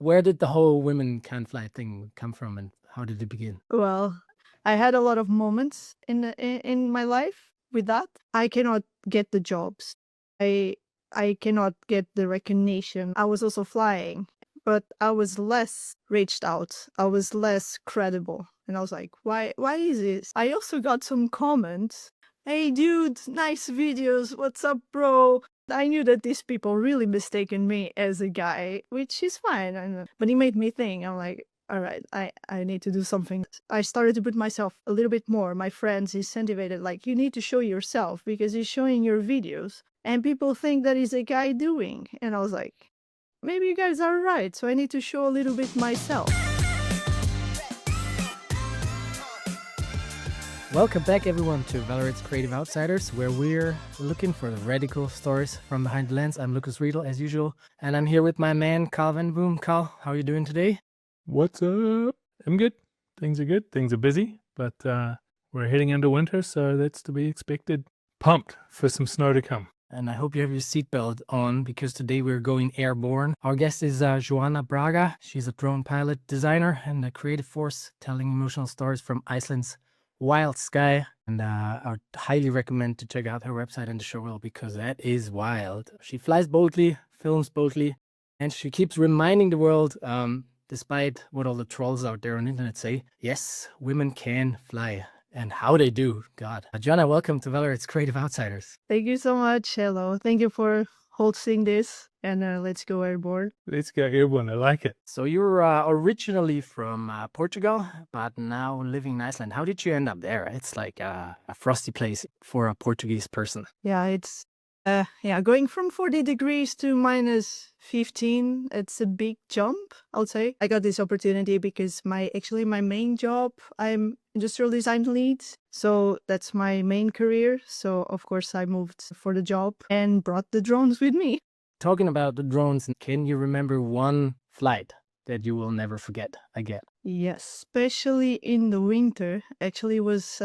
Where did the whole women can't fly thing come from, and how did it begin? Well, I had a lot of moments in my life with that. I cannot get the jobs. I I cannot get the recognition. I was also flying, but I was less reached out. I was less credible. And I was like, why is this? I also got some comments. Hey dude, nice videos. What's up, bro? I knew that these people really mistaken me as a guy, which is fine. But it made me think. I'm like, all right, I need to do something. I started to put myself a little bit more. My friends incentivated, like, you need to show yourself because you're showing your videos and people think that is a guy doing. And I was like, maybe you guys are right. So I need to show a little bit myself. Welcome back, everyone, to Vallerret's Creative Outsiders, where we're looking for the radical stories from behind the lens. I'm Lukas Riedl, as usual, and I'm here with my man, Carl Van Boom. Carl, how are you doing today? What's up? I'm good. Things are good. Things are busy, but we're heading into winter, so that's to be expected. Pumped for some snow to come. And I hope you have your seatbelt on because today we're going airborne. Our guest is Joana Braga. She's a drone pilot, designer, and a creative force telling emotional stories from Iceland's wild sky. And I would highly recommend to check out her website and the show reel because that is wild. She flies boldly, films boldly, and she keeps reminding the world, despite what all the trolls out there on the internet say, yes, women can fly. And how they do, God. Joanna, welcome to Vallerret's Creative Outsiders. Thank you so much. Hello. Thank you for hosting this. And let's go airborne. Let's go airborne. I like it. So you're originally from Portugal, but now living in Iceland. How did you end up there? It's like a frosty place for a Portuguese person. Yeah, it's going from 40 degrees to minus 15. It's a big jump, I'll say. I got this opportunity because my main job, I'm industrial design lead. So that's my main career. So of course I moved for the job and brought the drones with me. Talking about the drones, can you remember one flight that you will never forget again? Yes, especially in the winter. Actually, it was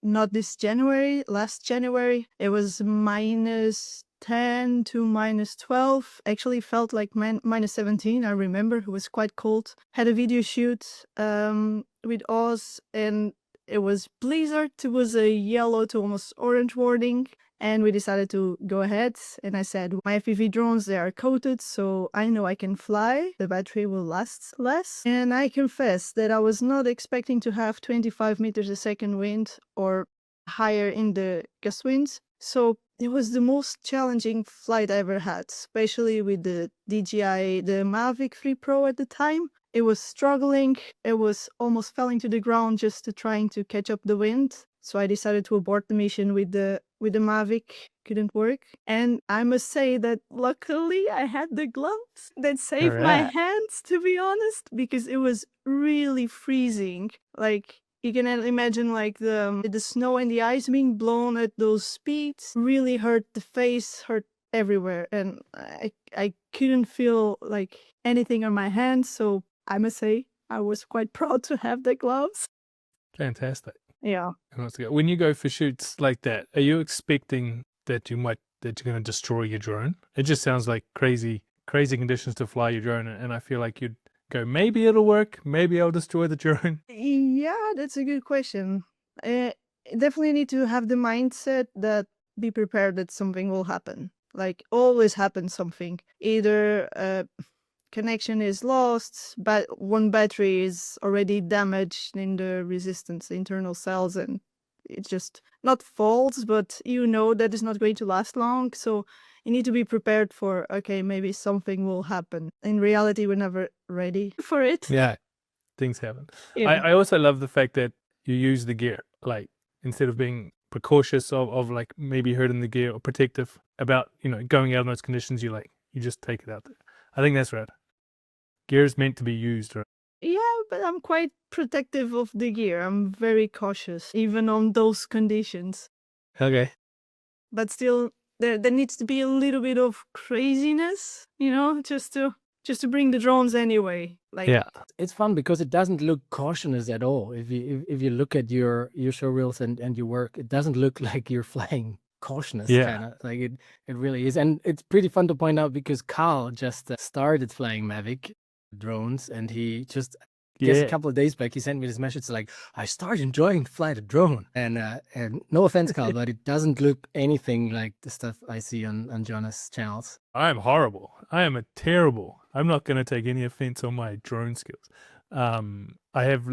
not this January, last January. It was minus 10 to minus 12. Actually felt like minus 17. I remember it was quite cold. Had a video shoot with Oz and it was blizzard. It was a yellow to almost orange warning. And we decided to go ahead. And I said, my FPV drones, they are coated, so I know I can fly. The battery will last less. And I confess that I was not expecting to have 25 meters a second wind or higher in the gust winds. So it was the most challenging flight I ever had, especially with the DJI, the Mavic 3 Pro at the time. It was struggling. It was almost falling to the ground just to trying to catch up the wind. So I decided to abort the mission with the Mavic. Couldn't work. And I must say that luckily I had the gloves that saved my hands, to be honest, because it was really freezing. Like, you can imagine like the snow and the ice being blown at those speeds really hurt the face, hurt everywhere. And I couldn't feel like anything on my hands. So I must say I was quite proud to have the gloves. Fantastic. Yeah. When you go for shoots like that, are you expecting that you're going to destroy your drone? It just sounds like crazy conditions to fly your drone, and I feel like you'd go, maybe it'll work, maybe I'll destroy the drone. Yeah, that's a good question. Definitely need to have the mindset that be prepared that something will happen. Like, always happens something. Either connection is lost, but one battery is already damaged in the resistance, the internal cells, and it's just not false, but you know that it's not going to last long. So you need to be prepared for, okay, maybe something will happen. In reality, we're never ready for it. Yeah, things happen. Yeah. I also love the fact that you use the gear, like, instead of being precautious of like maybe hurting the gear or protective about, going out in those conditions, you just take it out there. I think that's right. Gear is meant to be used, right? Yeah, but I'm quite protective of the gear. I'm very cautious, even on those conditions. Okay. But still, there needs to be a little bit of craziness, just to bring the drones anyway. Like, yeah, it's fun because it doesn't look cautious at all. If you look at your show reels and your work, it doesn't look like you're flying cautious. Yeah. Kind of like it really is. And it's pretty fun to point out because Carl just started flying Mavic drones, and he just guess a couple of days back he sent me this message like, I started enjoying to fly the drone, and no offense, Carl, but it doesn't look anything like the stuff I see on Jonas' channels. I am horrible. I am a terrible. I'm not going to take any offense on my drone skills. I have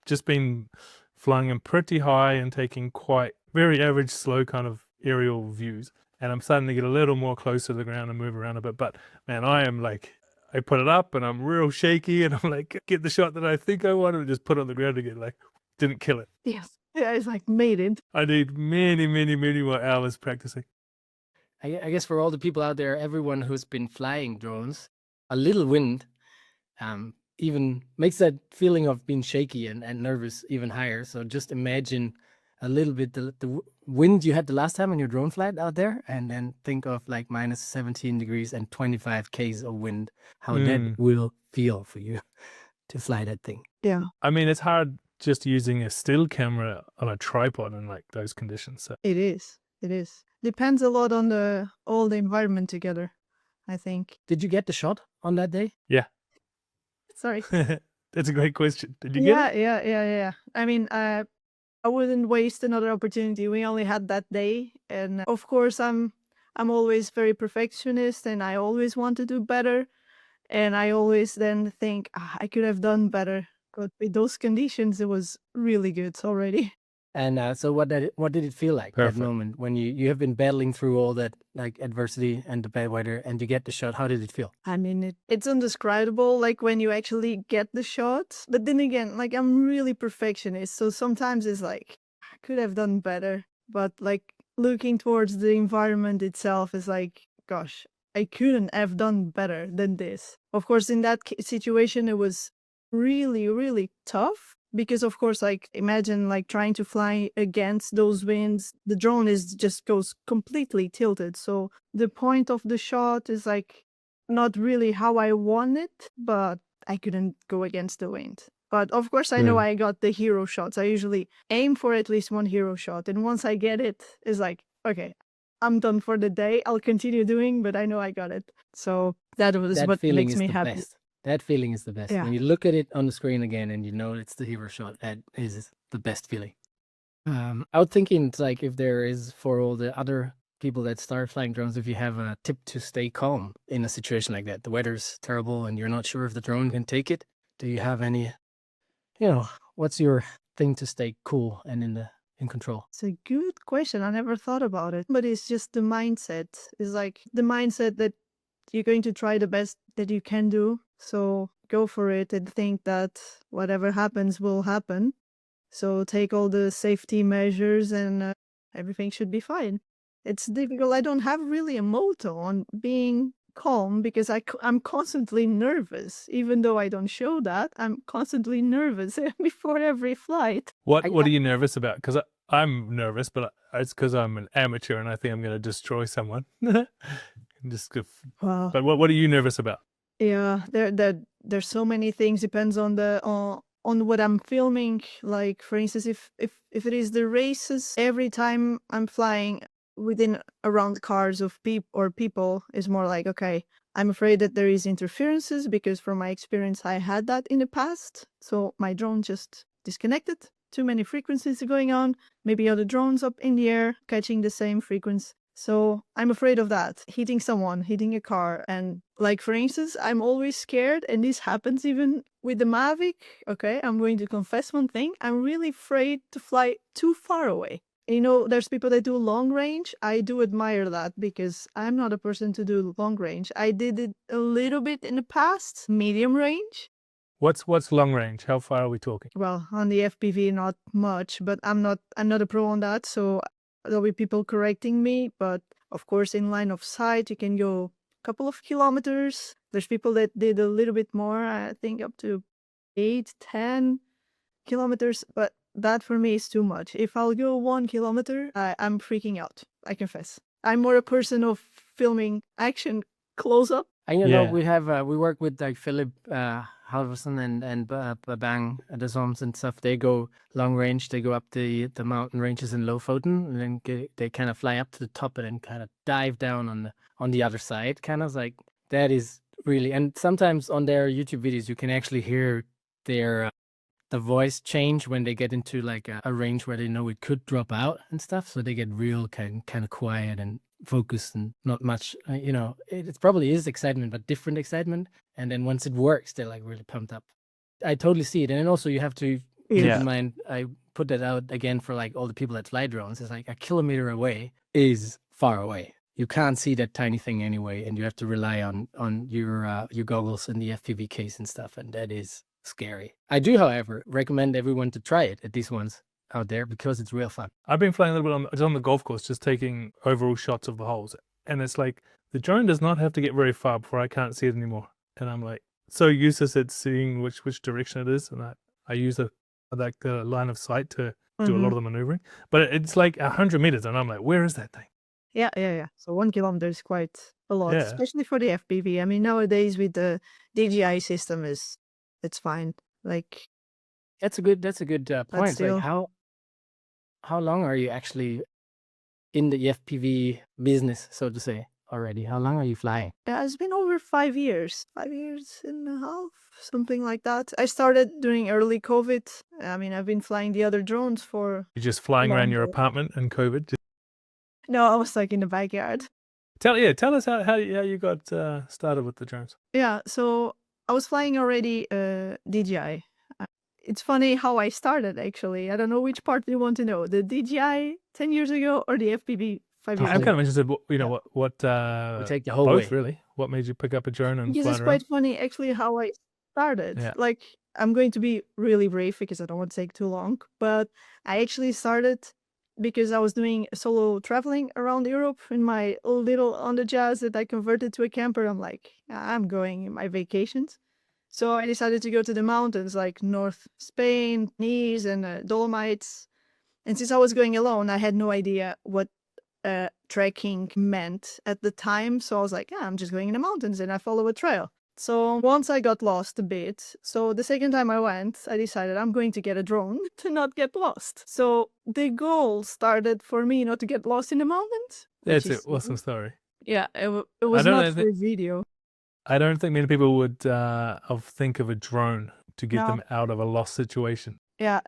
just been flying them pretty high and taking quite very average, slow kind of aerial views. And I'm starting to get a little more close to the ground and move around a bit. But man, I am like, I put it up and I'm real shaky and I'm like, get the shot that I think I want and just put it on the ground again. Like, didn't kill it. Yes. Yeah, it's like made it. I need many, many, many more hours practicing. I guess for all the people out there, everyone who's been flying drones, a little wind even makes that feeling of being shaky and nervous even higher. So just imagine a little bit the wind you had the last time on your drone flight out there, and then think of like minus 17 degrees and 25 k's of wind, how that will feel for you to fly that thing. Yeah. I mean, it's hard just using a still camera on a tripod in like those conditions. So. It is. It is. Depends a lot on all the environment together, I think. Did you get the shot on that day? Yeah. Sorry. That's a great question. Did you get it? Yeah. I mean, I wouldn't waste another opportunity. We only had that day, and of course, I'm always very perfectionist, and I always want to do better, and I always then think I could have done better. But with those conditions, it was really good already. And so what did it feel like that moment when you have been battling through all that like adversity and the bad weather and you get the shot? How did it feel? I mean, it's indescribable, like when you actually get the shot. But then again, like I'm really perfectionist. So sometimes it's like, I could have done better. But like looking towards the environment itself is like, gosh, I couldn't have done better than this. Of course, in that situation, it was really, really tough. Because of course, like imagine like trying to fly against those winds, the drone just goes completely tilted. So the point of the shot is like not really how I want it, but I couldn't go against the wind. But of course, I know I got the hero shots. I usually aim for at least one hero shot. And once I get it, it's like, okay, I'm done for the day. I'll continue doing, but I know I got it. So that what makes me happy. Best. That feeling is the best. Yeah. When you look at it on the screen again and you know it's the hero shot, that is the best feeling. I was thinking it's like if there is for all the other people that start flying drones, if you have a tip to stay calm in a situation like that. The weather's terrible and you're not sure if the drone can take it. Do you have any, what's your thing to stay cool and in control? It's a good question. I never thought about it. But it's just the mindset. It's like the mindset that you're going to try the best that you can do. So go for it and think that whatever happens will happen. So take all the safety measures and everything should be fine. It's difficult. I don't have really a motto on being calm because I'm constantly nervous. Even though I don't show that, I'm constantly nervous before every flight. What are you nervous about? Because I'm nervous, but it's because I'm an amateur and I think I'm going to destroy someone. Wow. But what are you nervous about? Yeah, there's so many things. Depends on on what I'm filming. Like for instance, if it is the races, every time I'm flying within around cars of people is more like, okay, I'm afraid that there is interferences because from my experience I had that in the past. So my drone just disconnected. Too many frequencies going on. Maybe other drones up in the air catching the same frequency. So I'm afraid of that, hitting someone, hitting a car. And like, for instance, I'm always scared, and this happens even with the Mavic. Okay, I'm going to confess one thing. I'm really afraid to fly too far away. There's people that do long range. I do admire that because I'm not a person to do long range. I did it a little bit in the past, medium range. What's long range? How far are we talking? Well, on the FPV, not much, but I'm not a pro on that, so there'll be people correcting me. But of course, in line of sight, you can go a couple of kilometers. There's people that did a little bit more, I think up to 8-10 kilometers, but that for me is too much. If I'll go 1 kilometer, I'm freaking out, I confess. I'm more a person of filming action close up. And we work with like Philip Halverson and Babang Desoms and stuff. They go long range. They go up the mountain ranges in Lofoten, and then they kind of fly up to the top and then kind of dive down on the other side. Kind of like that is really. And sometimes on their YouTube videos, you can actually hear their the voice change when they get into like a range where they know it could drop out and stuff. So they get real kind of quiet and focused and not much, it probably is excitement, but different excitement. And then once it works, they're like really pumped up. I totally see it. And then also you have to keep Yeah. in mind, I put that out again for like all the people that fly drones. It's like a kilometer away is far away. You can't see that tiny thing anyway, and you have to rely on your goggles and the FPV case and stuff, and that is scary. I do, however, recommend everyone to try it at these ones out there because it's real fun. I've been flying a little bit on the golf course, just taking overall shots of the holes, and it's like the drone does not have to get very far before I can't see it anymore, and I'm like so useless at seeing which direction it is, and I use the line of sight to do a lot of the maneuvering, but it's like 100 meters, and I'm like, where is that thing? Yeah. So 1 kilometer is quite a lot, Yeah. especially for the FPV. I mean, nowadays with the DJI system it's fine. Like That's a good point. still- Like how long are you actually in the FPV business, so to say, already? How long are you flying? it's been over 5 years, 5 years and a half, something like that. I started during early COVID. I mean, I've been flying the other drones for. You're just flying around your Longer. apartment in COVID. No, I was like in the backyard. Tell us how you got started with the drones. Yeah, so I was flying already DJI. It's funny how I started, actually. I don't know which part you want to know. The DJI 10 years ago or the FPV 5 years I'm ago? kind of interested. What We take the whole both way. really. What made you pick up a drone and Because fly it's around? quite funny, actually, how I started. Yeah. Like, I'm going to be really brief because I don't want to take too long. But I actually started because I was doing solo traveling around Europe in my little Honda Jazz that I converted to a camper. I'm like, I'm going in my vacations. So I decided to go to the mountains like North Spain, Nice, and Dolomites. And since I was going alone, I had no idea what trekking meant at the time. So I was like, I'm just going in the mountains and I follow a trail. So once I got lost a bit, so the second time I went, I decided I'm going to get a drone to not get lost. So the goal started for me not to get lost in the mountains. That's it. Awesome story. Yeah, it was don't not know for a video. I don't think many people would think of a drone to get No. them out of a lost situation. Yeah,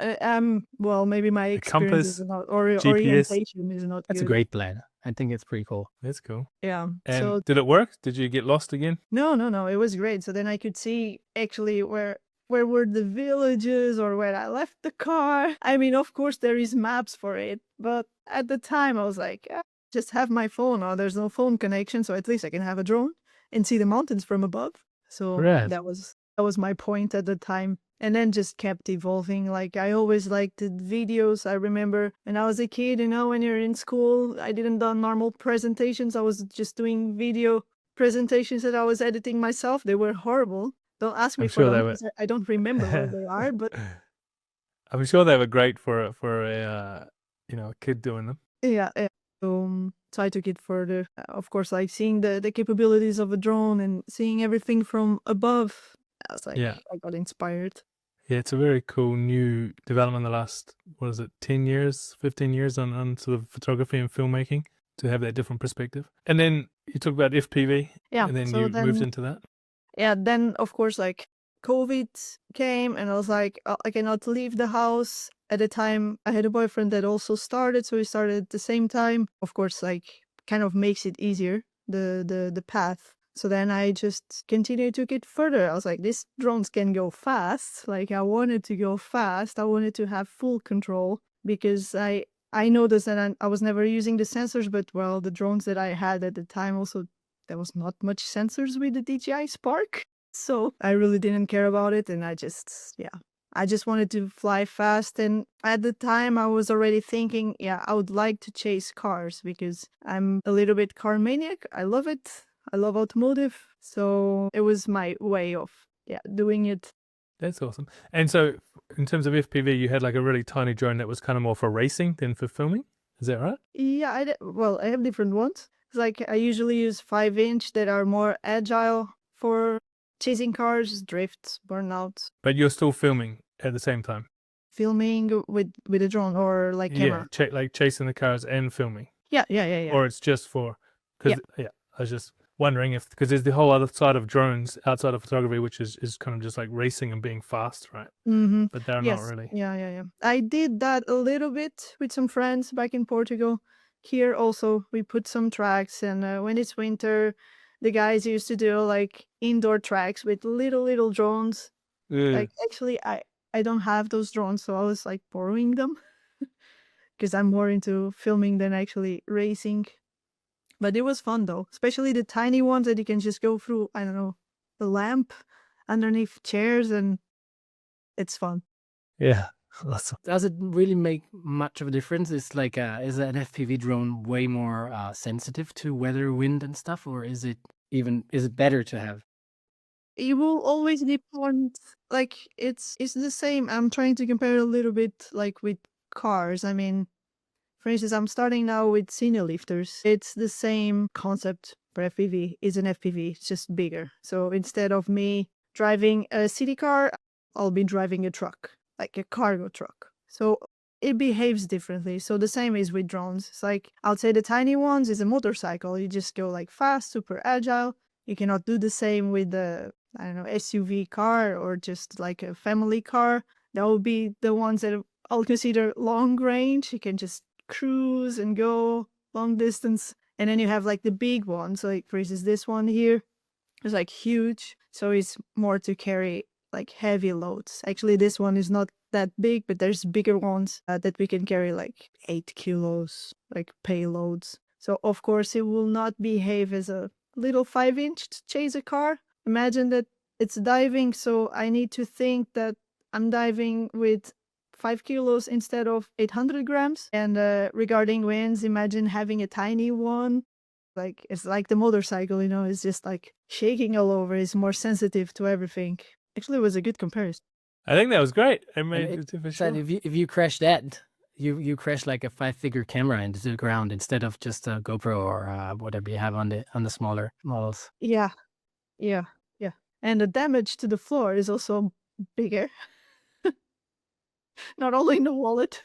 well, maybe my experience compass, is not, GPS. orientation is not That's a good. great plan. I think it's pretty cool. That's cool. Yeah. And So did it work? Did you get lost again? no, it was great. So then I could see actually where were the villages or where I left the car. I mean, of course there is maps for it, but at the time I was like, just have my phone. Oh, there's no phone connection, so at least I can have a drone and see the mountains from above. So Right. that was my point at the time. And then just kept evolving. Like I always liked the videos. I remember when I was a kid, when you're in school, I didn't do normal presentations. I was just doing video presentations that I was editing myself. They were horrible. Don't ask me I'm for sure them they were. because I don't remember where they are. But I'm sure they were great for a kid doing them. yeah. So I took it further. Of course, like seeing the capabilities of a drone and seeing everything from above. I was like, Yeah. I got inspired. Yeah, it's a very cool new development in the last, 10 years, 15 years on sort of photography and filmmaking to have that different perspective. And then you talk about FPV, Yeah. and then so you then, moved into that. Yeah, then of course like COVID came and I was like, I cannot leave the house. At the time I had a boyfriend that also started, so we started at the same time. Of course, like kind of makes it easier, the path. So then I just continued to get further. I was like, these drones can go fast. Like I wanted to go fast. I wanted to have full control because I noticed that I was never using the sensors, but well, the drones that I had at the time also, there was not much sensors with the DJI Spark. So I really didn't care about it. And I just wanted to fly fast. And at the time I was already thinking, I would like to chase cars because I'm a little bit car maniac. I love it. I love automotive. So it was my way of doing it. That's awesome. And so in terms of FPV, you had like a really tiny drone that was kind of more for racing than for filming. Is that right? Yeah, I have different ones. It's like I usually use 5-inch that are more agile for chasing cars, drifts, burnouts. But you're still filming at the same time. Filming with a drone or like camera. Yeah, like chasing the cars and filming. Yeah. Or it's just for, because I was just wondering if, because there's the whole other side of drones outside of photography, which is kind of just like racing and being fast, right? Mm-hmm. But they're not Yes. really. Yeah. I did that a little bit with some friends back in Portugal. Here also, we put some tracks, and when it's winter, the guys used to do like indoor tracks with little drones. Like actually, I don't have those drones, so I was like borrowing them because I'm more into filming than actually racing. But it was fun though, especially the tiny ones that you can just go through, I don't know, the lamp underneath chairs, and it's fun. Yeah. Awesome. Does it really make much of a difference? Is like is an FPV drone way more sensitive to weather, wind, and stuff, or is it better to have? It will always depend. Like it's the same. I'm trying to compare a little bit like with cars. I mean, for instance, I'm starting now with cine lifters. It's the same concept for FPV. It's an FPV, it's just bigger. So instead of me driving a city car, I'll be driving a truck, like a cargo truck. So it behaves differently. So the same is with drones. It's like, I'll say the tiny ones is a motorcycle. You just go like fast, super agile. You cannot do the same with the, I don't know, SUV car or just like a family car. That would be the ones that I'll consider long range. You can just cruise and go long distance. And then you have like the big ones, like for instance, this one here is like huge. So it's more to carry like heavy loads. Actually, this one is not that big, but there's bigger ones that we can carry like 8 kilos, like payloads. So of course it will not behave as a little 5-inch to chase a car. Imagine that it's diving, so I need to think that I'm diving with 5 kilos instead of 800 grams. And regarding winds, imagine having a tiny one. Like it's like the motorcycle, you know, it's just like shaking all over. It's more sensitive to everything. Actually, it was a good comparison. I think that was great. I And made it it for said sure. if you crash that, you crash like a 5-figure camera into the ground instead of just a GoPro or whatever you have on the smaller models. Yeah. And the damage to the floor is also bigger. Not only in the wallet.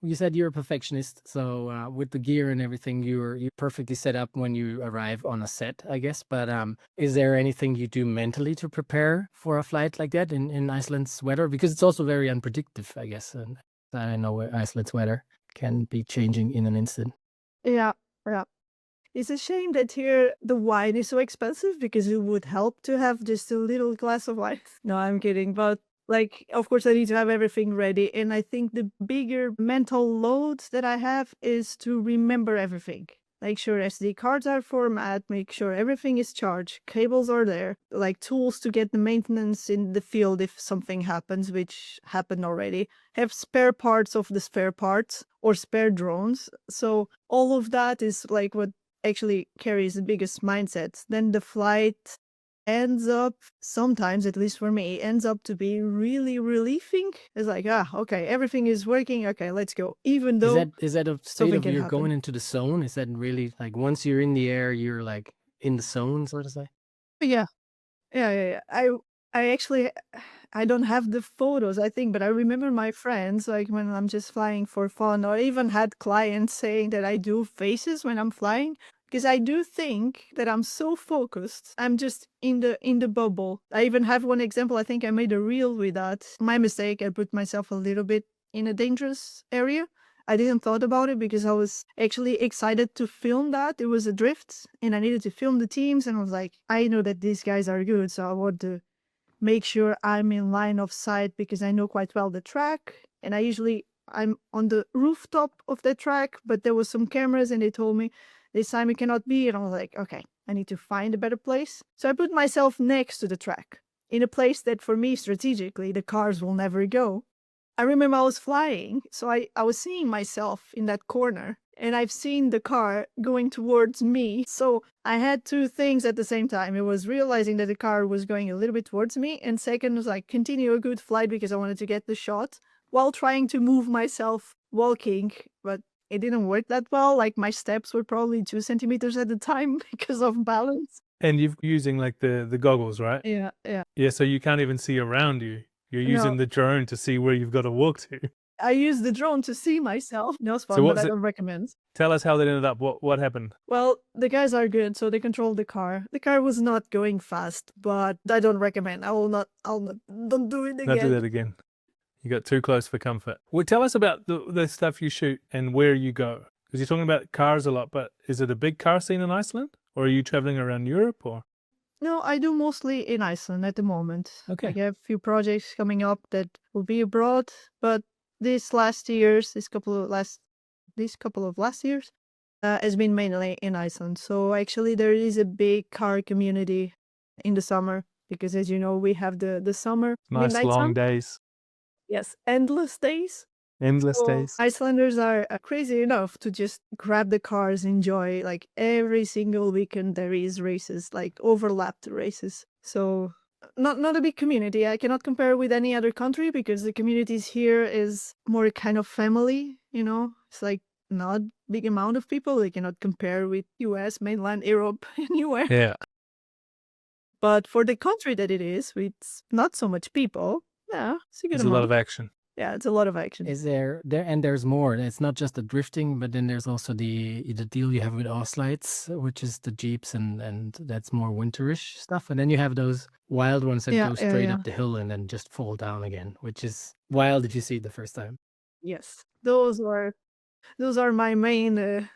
You said you're a perfectionist, so with the gear and everything, you're perfectly set up when you arrive on a set, I guess. But is there anything you do mentally to prepare for a flight like that in Iceland's weather? Because it's also very unpredictable, I guess. And I know Iceland's weather can be changing in an instant. Yeah. It's a shame that here the wine is so expensive because it would help to have just a little glass of wine. No, I'm kidding. But like, of course, I need to have everything ready. And I think the bigger mental load that I have is to remember everything. Make sure SD cards are formatted, make sure everything is charged, cables are there, like tools to get the maintenance in the field if something happens, which happened already. Have spare parts of the spare parts or spare drones. So all of that is like what actually carries the biggest mindset. Then the flight ends up, sometimes, at least for me, ends up to be really relieving. It's like, okay, everything is working. Okay, let's go. Even though is that a state something of can you're happen. going into the zone? Is that really like once you're in the air, you're like in the zone, so to say? Yeah. I actually, I don't have the photos, I think, but I remember my friends, like when I'm just flying for fun, or even had clients saying that I do faces when I'm flying. Because I do think that I'm so focused. I'm just in the bubble. I even have one example. I think I made a reel with that. My mistake. I put myself a little bit in a dangerous area. I didn't thought about it because I was actually excited to film that. It was a drift and I needed to film the teams. And I was like, I know that these guys are good. So I want to make sure I'm in line of sight because I know quite well the track. And I'm on the rooftop of the track, but there was some cameras and they told me this time it cannot be. And I was like, okay, I need to find a better place. So I put myself next to the track in a place that for me strategically, the cars will never go. I remember I was flying, so I was seeing myself in that corner and I've seen the car going towards me. So I had two things at the same time. It was realizing that the car was going a little bit towards me, and second was like continue a good flight because I wanted to get the shot while trying to move myself walking, but it didn't work that well. Like my steps were probably 2 centimeters at the time because of balance. And you're using like the goggles, right? Yeah. Yeah, so you can't even see around you. You're No. using the drone to see where you've got to walk to. I used the drone to see myself. It was fun, So but what's I it- don't recommend. Tell us how that ended up. What happened? Well, the guys are good, so they controlled the car. The car was not going fast, but I don't recommend. Don't do it Not do again. that again. You got too close for comfort. Well, tell us about the stuff you shoot and where you go. Because you're talking about cars a lot, but is it a big car scene in Iceland? Or are you traveling around Europe? Or No, I do mostly in Iceland at the moment. Okay. Like I have a few projects coming up that will be abroad, but these couple of last years, has been mainly in Iceland. So actually, there is a big car community in the summer because, as you know, we have the summer nice midnight long sun. days, Yes, endless days. endless So days. Icelanders are crazy enough to just grab the cars, enjoy. Like every single weekend there is races, like overlapped races. So not a big community. I cannot compare with any other country because the communities here is more kind of family, you know? It's like not big amount of people. They cannot compare with US, mainland Europe, anywhere. Yeah. But for the country that it is, with not so much people, yeah, it's a good There's a amount. lot of action. Yeah, it's a lot of action. Is there's more. It's not just the drifting, but then there's also the deal you have with Oslights, which is the Jeeps and that's more winterish stuff. And then you have those wild ones that go straight up the hill and then just fall down again, which is wild if you see it the first time. Yes, those are my main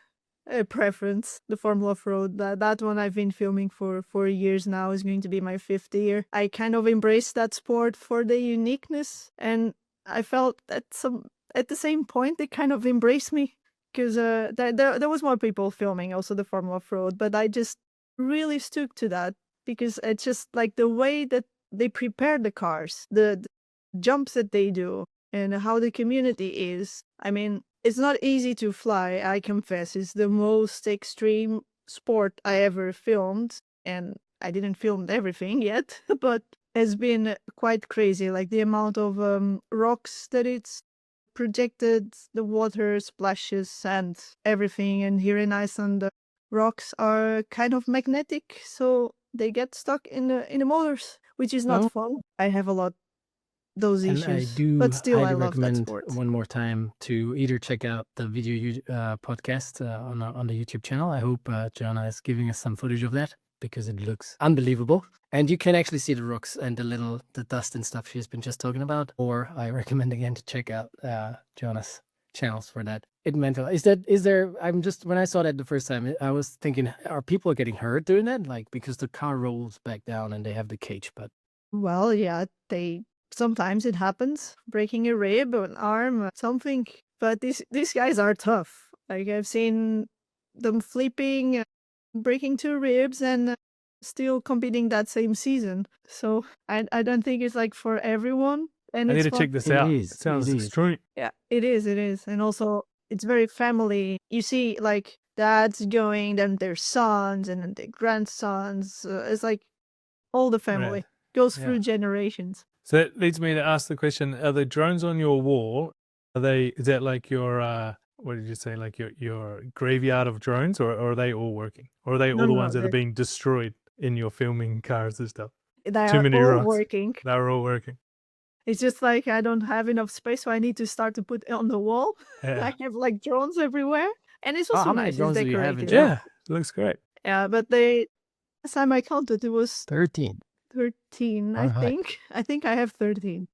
preference. The Formula Off-Road, that one I've been filming for 4 years now, is going to be my 5th year. I kind of embraced that sport for the uniqueness, and I felt at the same point they kind of embraced me because there was more people filming also the Formula Off-Road, but I just really stuck to that because it's just like the way that they prepare the cars, the jumps that they do, and how the community is. I mean, it's not easy to fly, I confess. It's the most extreme sport I ever filmed, and I didn't film everything yet, but it's been quite crazy. Like the amount of rocks that it's projected, the water splashes and everything. And here in Iceland, the rocks are kind of magnetic, so they get stuck in the motors, which is not Oh. fun. I have a lot those And issues, I do but still, highly I love that recommend sport. one more time to either check out the video podcast on the YouTube channel. I hope Joanna is giving us some footage of that because it looks unbelievable. And you can actually see the rocks and the dust and stuff she's been just talking about. Or I recommend again to check out Joanna's channels for that. It meant is there I'm just when I saw that the first time I was thinking, are people getting hurt doing that? Like because the car rolls back down and they have the cage, but Well, yeah, sometimes it happens, breaking a rib or an arm, something. But these guys are tough. Like I've seen them flipping, breaking 2 ribs, and still competing that same season. So I don't think it's like for everyone. And I need it's to fun. check this It out. is, It sounds it is. extreme. Yeah, it is. And also, it's very family. You see, like, dads going, then their sons, and then their grandsons. It's like all the family. Rad. Goes Yeah. through generations. So that leads me to ask the question: are the drones on your wall? Is that like your what did you say? Like your graveyard of drones, or are they all working? Or are they all the ones that are being destroyed in your filming cars and stuff? They Too are many all rocks. working. They're all working. It's just like I don't have enough space, so I need to start to put it on the wall. Yeah. I have like drones everywhere, and it's also how many nice. drones It's do you have in decorated. total? Yeah, it looks great. Yeah, but last time I counted, it was 13. 13. I Alright. think. I think I have 13.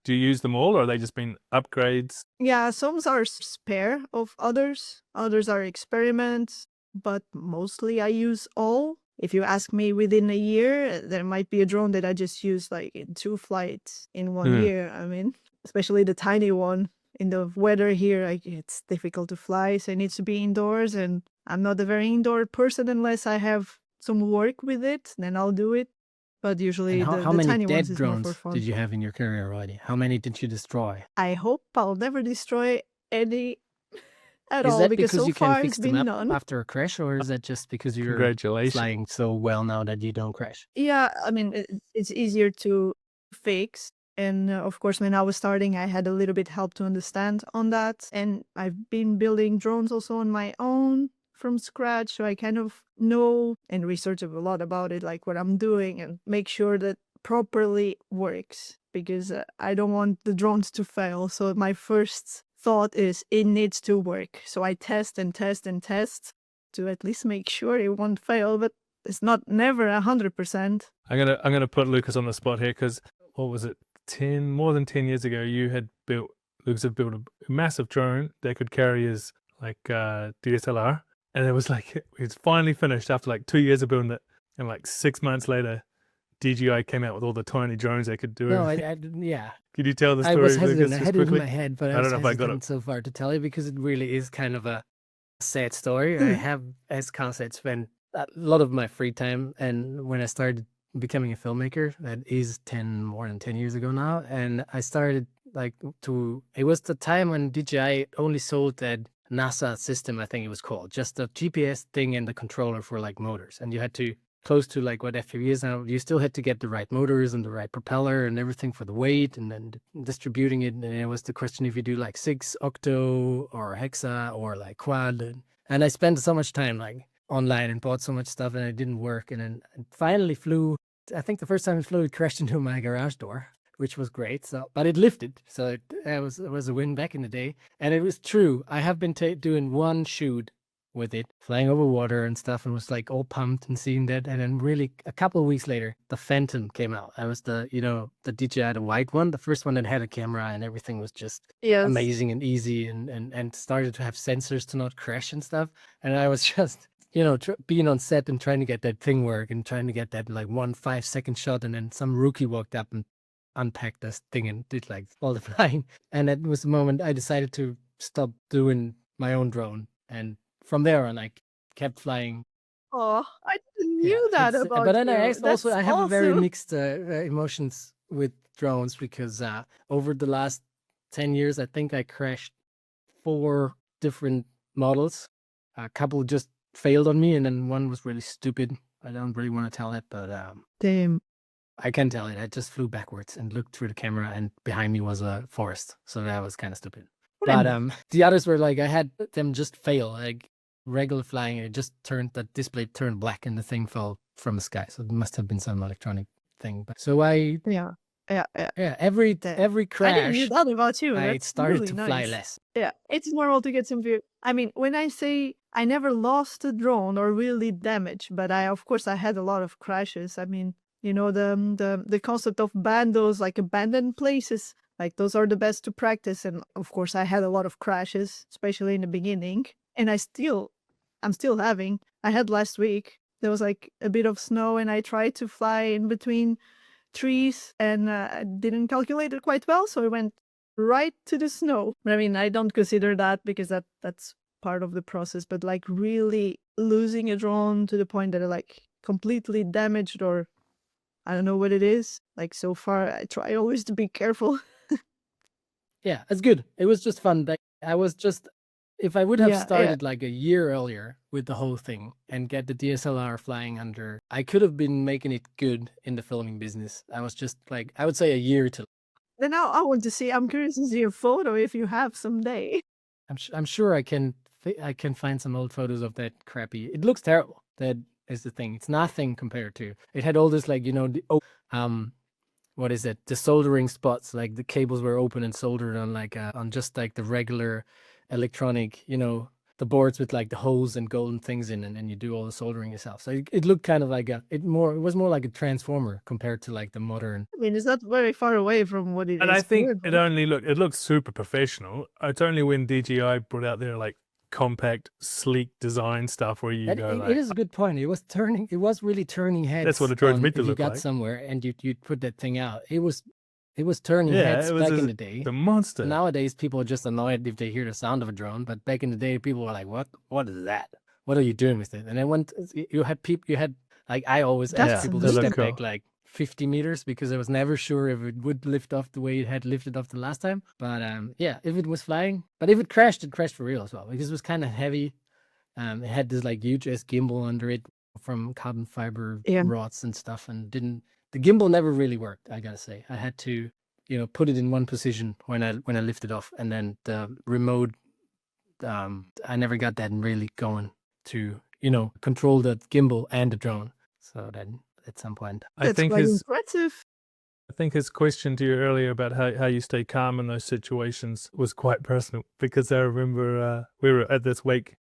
Do you use them all, or are they just been upgrades? Yeah, some are spare of others. Others are experiments, but mostly I use all. If you ask me within a year, there might be a drone that I just use like in 2 flights in 1 year. I mean, especially the tiny one. In the weather here, it's difficult to fly, so it needs to be indoors. And I'm not a very indoor person unless I have some work with it, then I'll do it. But usually And how the many tiny ones dead is more for drones fun. did you have in your career already? How many did you destroy? I hope I'll never destroy any at Is all that because so you can far fix it's them been up none. after a crash, or is that just because you're Congratulations. flying so well now that you don't crash? Yeah, I mean, it's easier to fix. And of course, when I was starting, I had a little bit help to understand on that. And I've been building drones also on my own from scratch. So I kind of know and research a lot about it, like what I'm doing, and make sure that properly works. because I don't want the drones to fail. So my first thought is it needs to work. So I test and test and test to at least make sure it won't fail, but it's never 100%. I'm gonna put Lucas on the spot here because what was it? More than 10 years ago, Lucas had built a massive drone that could carry his like DSLR, and it was like it's finally finished after like 2 years of building it, and like 6 months later, DJI came out with all the tiny drones they could do. No, yeah. Could you tell the story? I was hesitant. Lucas, I just had it in quickly? my head, but I I don't was know if I got hesitant it. so far to tell you because it really is kind of a sad story. I have, as Carl said, spent a lot of my free time, and when I started becoming a filmmaker, that is more than 10 years ago now, and I started it was the time when DJI only sold that NASA system, I think it was called, just the GPS thing and the controller for like motors, and you had to close to like what FPV is now, you still had to get the right motors and the right propeller and everything for the weight and then distributing it. And it was the question if you do like 6 octo or hexa or like quad. And I spent so much time like online and bought so much stuff and it didn't work. And then it finally flew. I think the first time it flew, it crashed into my garage door, which was great. So, but it lifted. So it was a win back in the day. And it was true. I have been doing one shoot with it, flying over water and stuff, and was like all pumped and seeing that. And then really a couple of weeks later, the Phantom came out. I was the DJI, the white one, the first one that had a camera and everything was just amazing and easy and started to have sensors to not crash and stuff. And I was just, being on set and trying to get that thing work and trying to get that like 1 5-second shot. And then some rookie walked up and unpacked this thing and did like all the flying. And that was the moment I decided to stop doing my own drone. And from there on, I kept flying. Oh, I didn't knew that about But then you. I have awesome. a very mixed emotions with drones because over the last 10 years, I think I crashed 4 different models. A couple just failed on me, and then one was really stupid. I don't really want to tell it, but Damn. I can tell it. I just flew backwards and looked through the camera, and behind me was a forest. So that was kind of stupid. But the others were like, I had them just fail, like regular flying. It just the display turned black and the thing fell from the sky. So it must have been some electronic thing. But so yeah. Every crash, I didn't knew that about you. I That's started really to nice. fly less. Yeah, it's normal to get some view. I mean, when I say I never lost a drone or really damaged, but I had a lot of crashes. I mean, the concept of bandos, like abandoned places, like those are the best to practice. And of course, I had a lot of crashes, especially in the beginning. And I'm still having. I had last week. There was like a bit of snow, and I tried to fly in between trees, and I didn't calculate it quite well, so I went right to the snow. But I mean, I don't consider that because that's part of the process. But like really losing a drone to the point that I like completely damaged, or I don't know what it is. Like so far, I try always to be careful. Yeah, it's good. It was just fun. If I would have started like a year earlier with the whole thing and get the DSLR flying under, I could have been making it good in the filming business. I was just like, I would say a year to. Then I want to see. I'm curious to see a photo if you have someday. I'm sure I can find some old photos of that crappy. It looks terrible. That is the thing. It's nothing compared to. It had all this like what is it? The soldering spots, like the cables were open and soldered on like on just like the regular electronic, the boards with like the holes and golden things in, and you do all the soldering yourself. So it looked kind of like it was more like a transformer compared to like the modern. I mean, it's not very far away from what it is. And I think it looks super professional. It's only when DJI brought out their like compact, sleek design stuff where you go like... It is a good point. It was really turning heads. That's what it drones meant to look like. If you got somewhere and you'd put that thing out, it was turning heads back in the day. The monster. Nowadays, people are just annoyed if they hear the sound of a drone. But back in the day, people were like, "What is that? What are you doing with it?" And then you had like I always asked people to step back like 50 meters because I was never sure if it would lift off the way it had lifted off the last time. But if it was flying, but if it crashed for real as well because it was kind of heavy. It had this like huge ass gimbal under it from carbon fiber rods and stuff, and the gimbal never really worked. I gotta say, I had to put it in one position when I lifted off, and then the remote. I never got that really going to control the gimbal and the drone. So then at some point, I think quite impressive. I think his question to you earlier about how you stay calm in those situations was quite personal, because I remember we were at this wake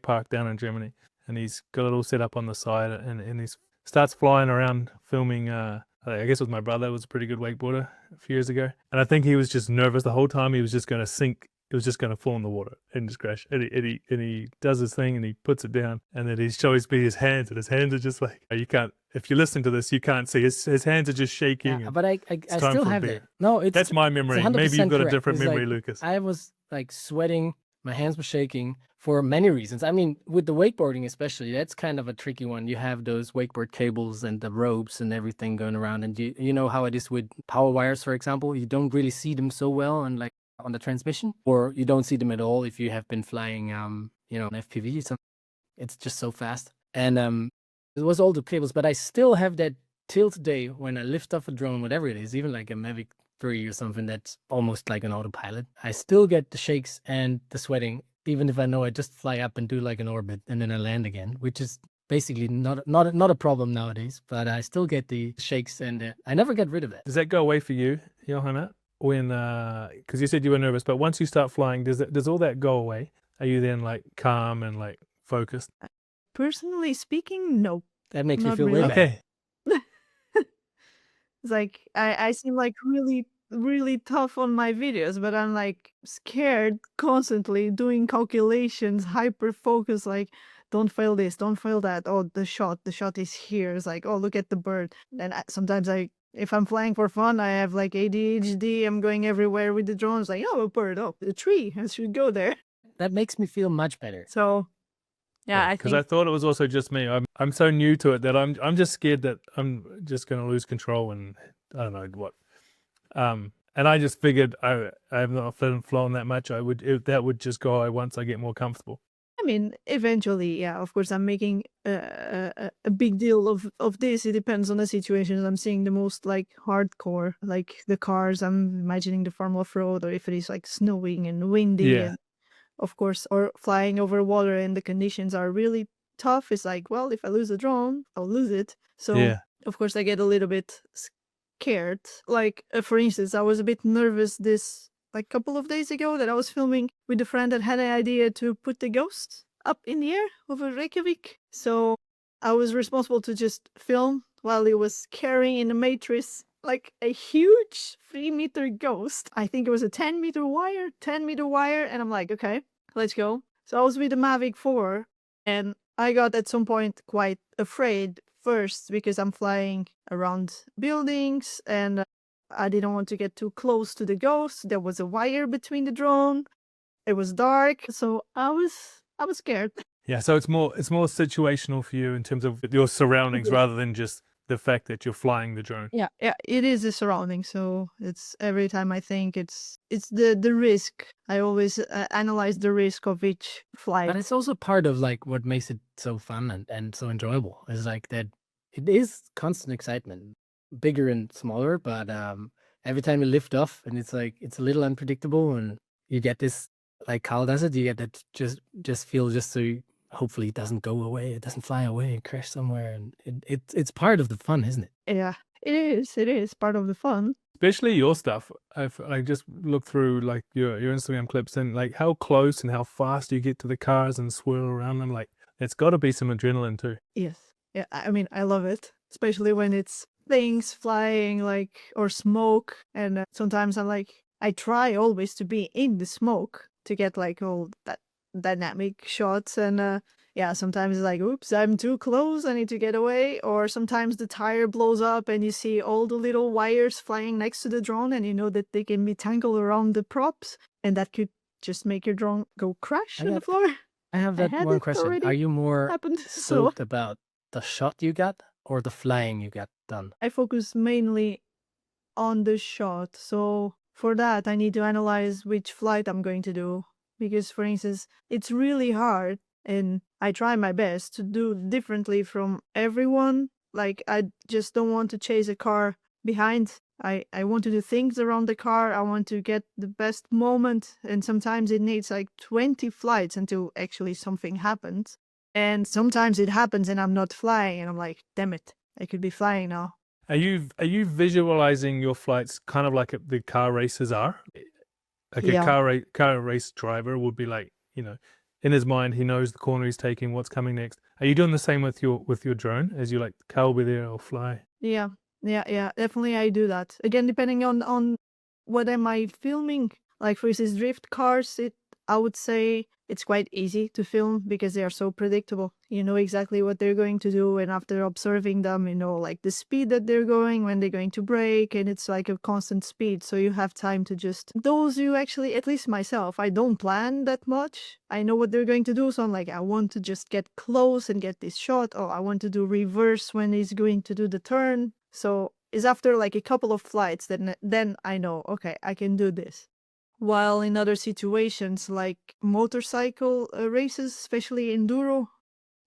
park down in Germany, and he's got it all set up on the side, and he starts flying around filming. I guess it was my brother, was a pretty good wakeboarder a few years ago, and I think he was just nervous the whole time. He was just going to sink. It was just going to fall in the water and just crash. And he does his thing and he puts it down, and then he shows me his hands, and his hands are just like, you can't. If you listen to this, you can't see his hands are just shaking. Yeah, and but I it's time still for a have beer. that. No, That's my memory. it's 100% Maybe you've got a correct. different It's memory, like, Lucas. I was like sweating, my hands were shaking for many reasons. I mean, with the wakeboarding especially, that's kind of a tricky one. You have those wakeboard cables and the ropes and everything going around, and you know how it is with power wires, for example. You don't really see them so well, and like on the transmission, or you don't see them at all if you have been flying, an FPV. So it's just so fast, and it was all the cables. But I still have that till today when I lift off a drone, whatever it is, even like a Mavic 3 or something that's almost like an autopilot. I still get the shakes and the sweating, even if I know I just fly up and do like an orbit and then I land again, which is basically not a problem nowadays. But I still get the shakes, and I never get rid of that. Does that go away for you, Johanna? When because you said you were nervous, but once you start flying, does all that go away? Are you then like calm and like focused? Personally speaking, no. That makes me Not feel way really. better. Okay. It's like I seem like really, really tough on my videos, but I'm like scared constantly doing calculations, hyper focus, like don't fail this, don't fail that. Oh, the shot is here. It's like, oh, look at the bird. And sometimes if I'm flying for fun, I have like ADHD. I'm going everywhere with the drone. It's like, oh, a bird, oh, a tree. I should go there. That makes me feel much better. So, yeah, I Because think I thought it was also just me. I'm so new to it that I'm just scared that I'm just going to lose control, and I don't know what. And I just figured I have not flown that much. That would just go away once I get more comfortable. I mean, eventually, yeah, of course, I'm making a big deal of this. It depends on the situations. I'm seeing the most like hardcore, like the cars. I'm imagining the farm off-road, or if it is like snowing and windy, Yeah. and of course, or flying over water and the conditions are really tough. It's like, well, if I lose a drone, I'll lose it. So, Yeah. of course, I get a little bit scared. Like, for instance, I was a bit nervous this like couple of days ago that I was filming with a friend that had an idea to put the ghost up in the air over Reykjavik. So I was responsible to just film while he was carrying in the matrix like a huge 3-meter ghost. I think it was a 10-meter wire, and I'm like, okay, let's go. So I was with the Mavic 4, and I got at some point quite afraid first because I'm flying around buildings, and I didn't want to get too close to the ghost. There was a wire between the drone. It was dark, so I was scared. Yeah. So it's more situational for you in terms of your surroundings, Yeah. rather than just the fact that you're flying the drone. Yeah, it is a surrounding. So it's every time I think it's the risk. I always analyze the risk of each flight. But it's also part of like what makes it so fun and so enjoyable. Is like that it is constant excitement, bigger and smaller, but every time you lift off, and it's like it's a little unpredictable, and you get this, like Carl does it, you get that just feel just so hopefully it doesn't go away, it doesn't fly away and crash somewhere, and it's part of the fun, isn't it? Yeah, it is part of the fun. Especially your stuff. I just looked through like your Instagram clips, and like how close and how fast you get to the cars and swirl around them. Like it's got to be some adrenaline too. Yes. Yeah, I mean, I love it, especially when it's things flying, like, or smoke. And sometimes I'm like, I try always to be in the smoke to get like all that dynamic shots. And yeah, sometimes it's like, oops, I'm too close, I need to get away. Or sometimes the tire blows up and you see all the little wires flying next to the drone, and you know that they can be tangled around the props, and that could just make your drone go crash on the floor. I have I that had one it question. already Are you more happened. So stoked about the shot you got or the flying you got done? I focus mainly on the shot. So for that, I need to analyze which flight I'm going to do. Because, for instance, it's really hard, and I try my best to do differently from everyone. Like, I just don't want to chase a car behind. I want to do things around the car. I want to get the best moment. And sometimes it needs like 20 flights until actually something happens. And sometimes it happens and I'm not flying, and I'm like, damn it, I could be flying now. Are you visualizing your flights kind of like the car races are? Like a Yeah. car race driver would be like, in his mind, he knows the corner he's taking, what's coming next. Are you doing the same with your drone? As you like, the car will be there, I'll fly. Yeah. Yeah. Definitely I do that. Again, depending on what am I filming. Like for instance, drift cars, I would say it's quite easy to film because they are so predictable. You know exactly what they're going to do, and after observing them, you know like the speed that they're going, when they're going to brake, and it's like a constant speed. So you have time to just those you actually, at least myself, I don't plan that much. I know what they're going to do, so I'm like, I want to just get close and get this shot, or I want to do reverse when he's going to do the turn. So it's after like a couple of flights that then I know, okay, I can do this. While in other situations like motorcycle races, especially enduro,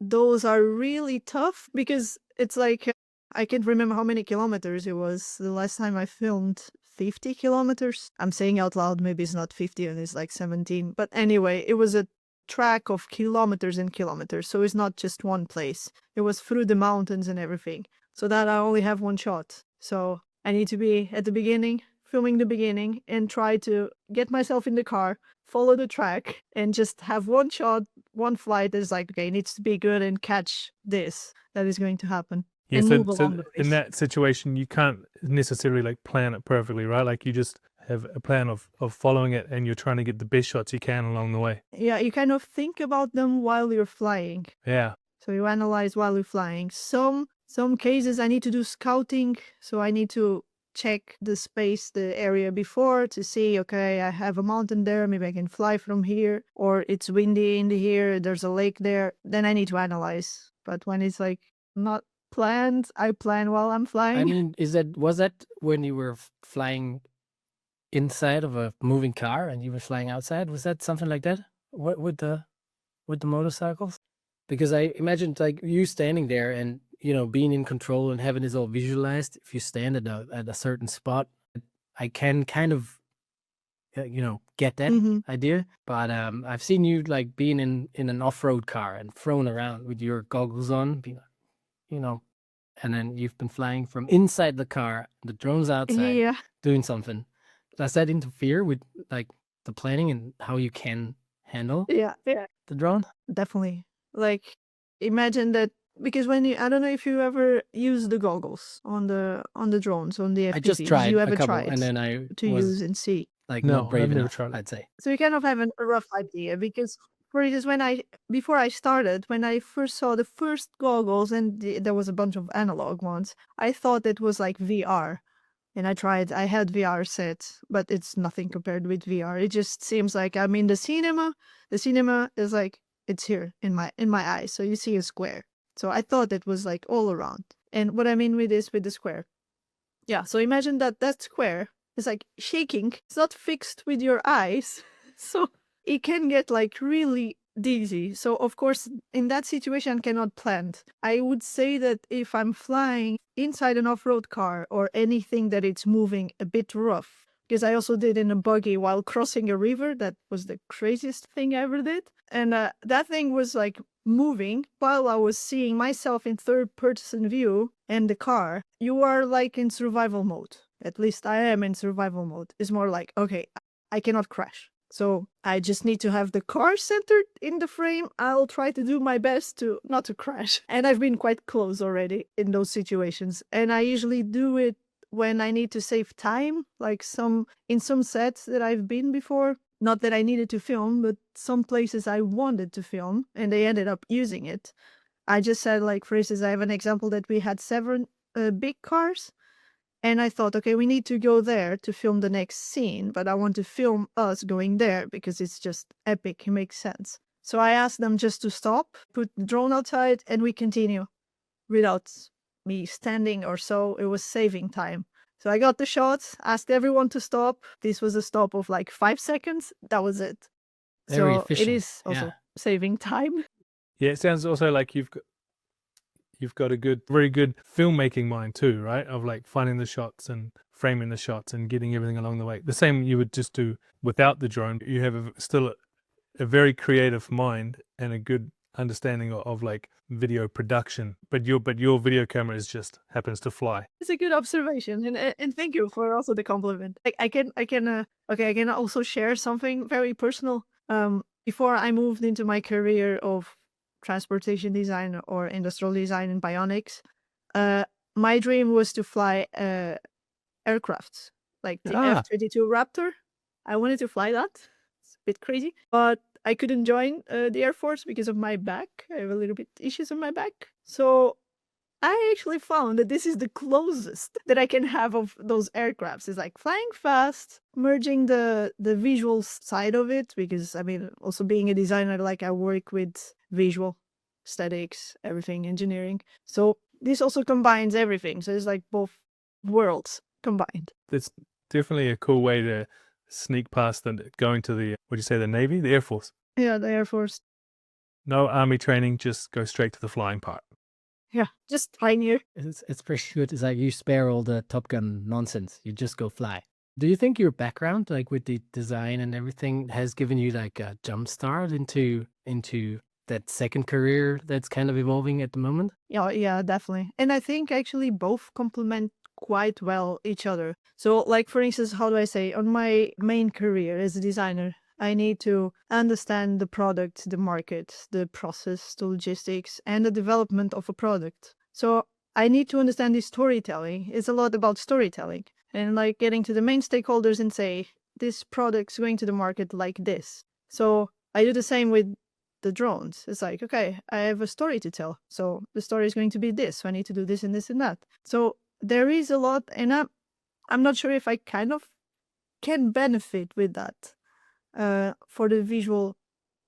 those are really tough because it's like I can't remember how many kilometers it was the last time I filmed. 50 kilometers. I'm saying out loud, maybe it's not 50 and it's like 17. But anyway, it was a track of kilometers and kilometers. So it's not just one place. It was through the mountains and everything. So that I only have one shot. So I need to be at the beginning, filming the beginning, and try to get myself in the car, follow the track, and just have one shot, one flight that is like, okay, it needs to be good and catch this that is going to happen. Yeah, And so, move along the in race. that situation, you can't necessarily like plan it perfectly, right? Like you just have a plan of following it, and you're trying to get the best shots you can along the way. Yeah, you kind of think about them while you're flying. Yeah. So you analyze while you're flying. Some cases I need to do scouting, so I need to check the space, the area before to see, okay, I have a mountain there, maybe I can fly from here, or it's windy in here, there's a lake there. Then I need to analyze. But when it's like not planned, I plan while I'm flying. I mean, was that when you were flying inside of a moving car and you were flying outside? Was that something like that? What with the motorcycles? Because I imagined like you standing there and being in control and having this all visualized. If you stand at a certain spot, I can kind of get that Mhm. idea. But I've seen you like being in an off-road car and thrown around with your goggles on, and then you've been flying from inside the car, the drone's outside, Yeah. doing something. Does that interfere with like the planning and how you can handle Yeah. the drone? Definitely. Like, imagine that because when I don't know if you ever use the goggles on the drones, on the I just FPVs. tried You a ever couple, tried and then I to was use and see? like No, not brave I've never enough, tried it. I'd say. So you kind of have a rough idea because, for instance, before I started, when I first saw the first goggles and there was a bunch of analog ones, I thought it was like VR. And I had VR set, but it's nothing compared with VR. It just seems like I'm in the cinema. The cinema is like, it's here in my eyes. So you see a square. So I thought it was like all around. And what I mean with this, with the square. Yeah, so imagine that square is like shaking. It's not fixed with your eyes. So it can get like really dizzy. So of course, in that situation, I cannot plan. I would say that if I'm flying inside an off-road car or anything that it's moving a bit rough, because I also did in a buggy while crossing a river. That was the craziest thing I ever did. And that thing was like moving while I was seeing myself in third-person view and the car. You are like in survival mode. At least I am in survival mode. It's more like, okay, I cannot crash. So I just need to have the car centered in the frame. I'll try to do my best to not to crash. And I've been quite close already in those situations. And I usually do it when I need to save time, like in some sets that I've been before. Not that I needed to film, but some places I wanted to film and they ended up using it. I just said, like, for instance, I have an example that we had 7 big cars. And I thought, okay, we need to go there to film the next scene, but I want to film us going there because it's just epic. It makes sense. So I asked them just to stop, put the drone outside, and we continue without me standing or so. It was saving time. So I got the shots, asked everyone to stop. This was a stop of like 5 seconds. That was it. Very So it efficient. is also saving time. Yeah, it sounds also like you've got a very good filmmaking mind too, right? Of like finding the shots and framing the shots and getting everything along the way. The same you would just do without the drone. You have still a very creative mind and a good understanding of like video production, but your video camera is just happens to fly. It's a good observation, and thank you for also the compliment. I can also share something very personal. Before I moved into my career of transportation design or industrial design in bionics, my dream was to fly aircrafts like the F-22 Raptor. I wanted to fly that. It's a bit crazy, but I couldn't join the Air Force because of my back. I have a little bit issues on my back. So I actually found that this is the closest that I can have of those aircrafts. It's like flying fast, merging the visual side of it, because I mean, also being a designer, like I work with visual, aesthetics, everything, engineering. So this also combines everything. So it's like both worlds combined. It's definitely a cool way to sneak past and going to the, what'd you say, the Navy? The Air Force. Yeah, the Air Force. No army training, just go straight to the flying part. Yeah, just flying here. It's pretty good. It's like you spare all the Top Gun nonsense. You just go fly. Do you think your background, like with the design and everything, has given you like a jump start into that second career that's kind of evolving at the moment? Yeah, definitely. And I think actually both complement quite well each other. So like, for instance, how do I say, on my main career as a designer, I need to understand the product, the market, the process, the logistics, and the development of a product. So I need to understand the storytelling. It's a lot about storytelling and like getting to the main stakeholders and say, this product's going to the market like this. So I do the same with the drones. It's like, okay, I have a story to tell. So the story is going to be this. So I need to do this and this and that. So there is a lot, and I'm not sure if I kind of can benefit with that for the visual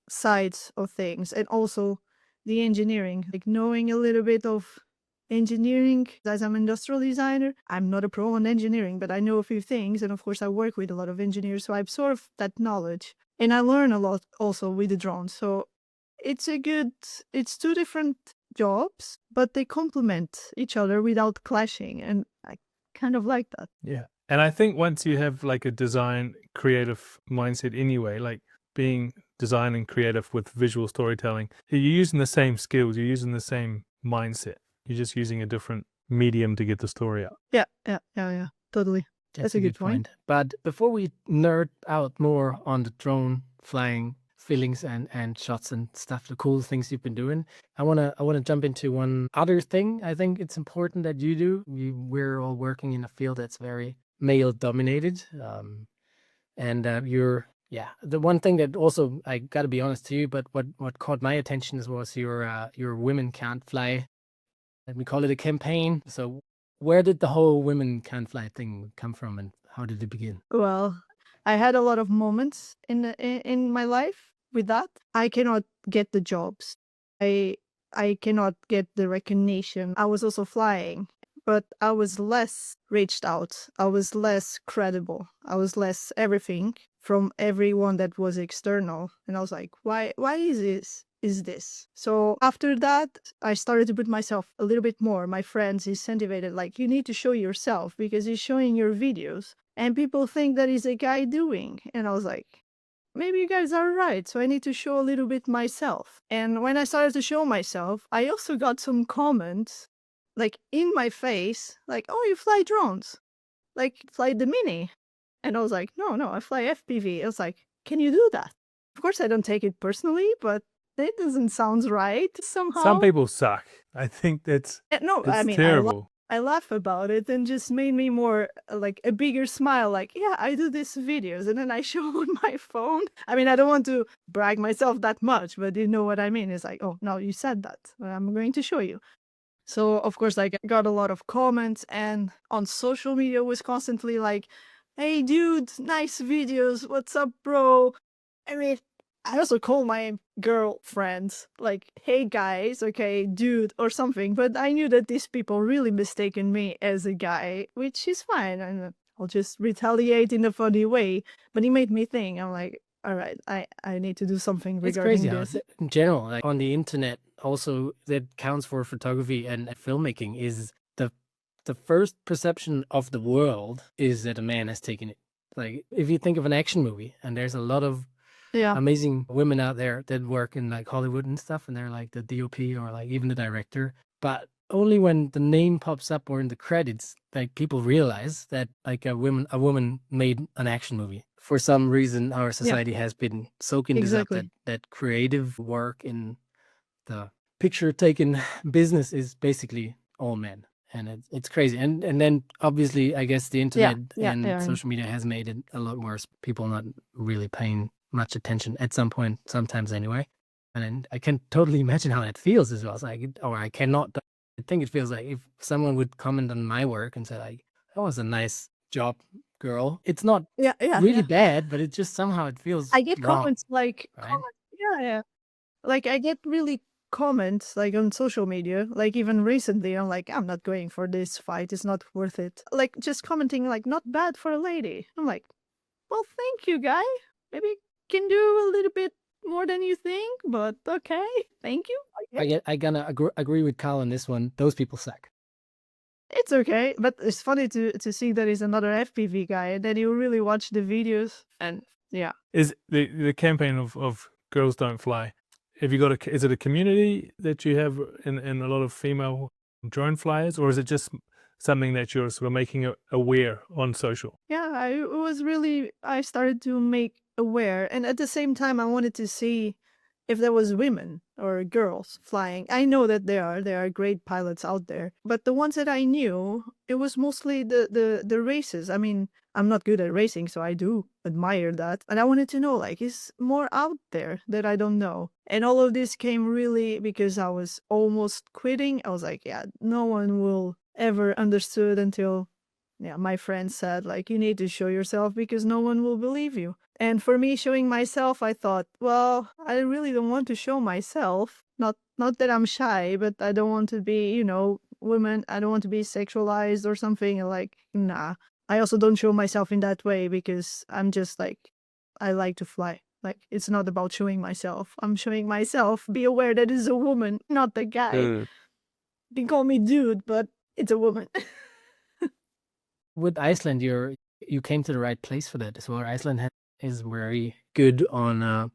sides of things, and also the engineering, like knowing a little bit of engineering. As I'm an industrial designer, I'm not a pro on engineering, but I know a few things, and of course I work with a lot of engineers, so I absorb that knowledge, and I learn a lot also with the drones. So it's two different jobs, but they complement each other without clashing, and I kind of like that. Yeah. And I think once you have like a design creative mindset anyway, like being design and creative with visual storytelling, you're using the same skills, you're using the same mindset. You're just using a different medium to get the story out. Yeah, totally. That's a good point. But before we nerd out more on the drone flying feelings and shots and stuff, the cool things you've been doing, I wanna jump into one other thing. I think it's important that you do. We're all working in a field that's very male dominated, and you're the one thing that also, I gotta be honest to you, but what caught my attention was your Women Can't Fly. Let me call it a campaign. So where did the whole Women Can't Fly thing come from, and how did it begin? Well, I had a lot of moments in my life with that. I cannot get the jobs. I cannot get the recognition. I was also flying, but I was less reached out. I was less credible. I was less everything from everyone that was external. And I was like, why is this? So after that, I started to put myself a little bit more. My friends incentivized, like, you need to show yourself because you're showing your videos and people think that is a guy doing. And I was like, maybe you guys are right. So I need to show a little bit myself. And when I started to show myself, I also got some comments like in my face, like, oh, you fly drones, like fly the Mini. And I was like, no, I fly FPV. I was like, can you do that? Of course, I don't take it personally, but that doesn't sound right somehow. Some people suck. I think that's terrible. I laugh about it and just made me more like a bigger smile. Like, yeah, I do these videos and then I show on my phone. I mean, I don't want to brag myself that much, but you know what I mean? It's like, oh, no, you said that. I'm going to show you. So, of course, like, I got a lot of comments, and on social media was constantly like, hey, dude, nice videos. What's up, bro? I mean, I also call my girlfriends like, hey guys, okay, dude, or something. But I knew that these people really mistaken me as a guy, which is fine. And I'll just retaliate in a funny way. But it made me think, I'm like, all right, I need to do something regarding this. In general, like on the internet, also that counts for photography and filmmaking, is the first perception of the world is that a man has taken it. Like if you think of an action movie, and there's a lot of Yeah. amazing women out there that work in like Hollywood and stuff, and they're like the DOP or like even the director. But only when the name pops up or in the credits, like people realize that like a woman made an action movie. For some reason, our society has been soaking this up that Exactly. that creative work in the picture taking business is basically all men. And it's crazy. And then obviously I guess the internet and Yeah. social media has made it a lot worse. People not really paying much attention at some point, sometimes anyway. And then I can totally imagine how that feels as well. It's like, or I cannot. I think it feels like if someone would comment on my work and say like, "That was a nice job, girl." It's not Yeah. really bad, but it just somehow it feels I get wrong, comments like right? yeah. Like I get really comments like on social media, like even recently, I'm like, I'm not going for this fight, it's not worth it. Like just commenting like not bad for a lady. I'm like, well, thank you, guy. Maybe can do a little bit more than you think, but okay. Thank you. I gonna agree with Carl on this one. Those people suck. It's okay, but it's funny to see that he's another FPV guy and then you really watch the videos and yeah. Is the campaign of Girls Don't Fly? Have you got is it a community that you have in a lot of female drone flyers, or is it just something that you're sort of making aware on social? Yeah, I started to make aware. And at the same time, I wanted to see if there was women or girls flying. I know that there are great pilots out there, but the ones that I knew, it was mostly the races. I mean, I'm not good at racing, so I do admire that. And I wanted to know, like, is more out there that I don't know? And all of this came really because I was almost quitting. I was like, yeah, no one will ever understood until my friend said, like, you need to show yourself because no one will believe you. And for me, showing myself, I thought, well, I really don't want to show myself. Not that I'm shy, but I don't want to be, women. I don't want to be sexualized or something. Like, nah. I also don't show myself in that way because I'm just like, I like to fly. Like, it's not about showing myself. I'm showing myself. Be aware that it's a woman, not the guy. You can call me dude, but it's a woman. With Iceland, you came to the right place for that as well. Iceland is very good on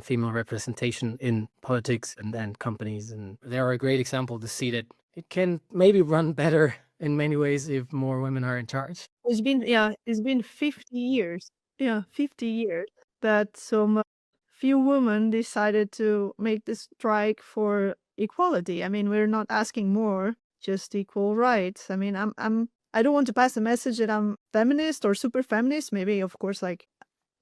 female representation in politics and companies, and they're a great example to see that it can maybe run better in many ways if more women are in charge. It's been 50 years. Yeah, 50 years that some few women decided to make the strike for equality. I mean, we're not asking more, just equal rights. I mean, I don't want to pass a message that I'm feminist or super feminist. Maybe, of course, like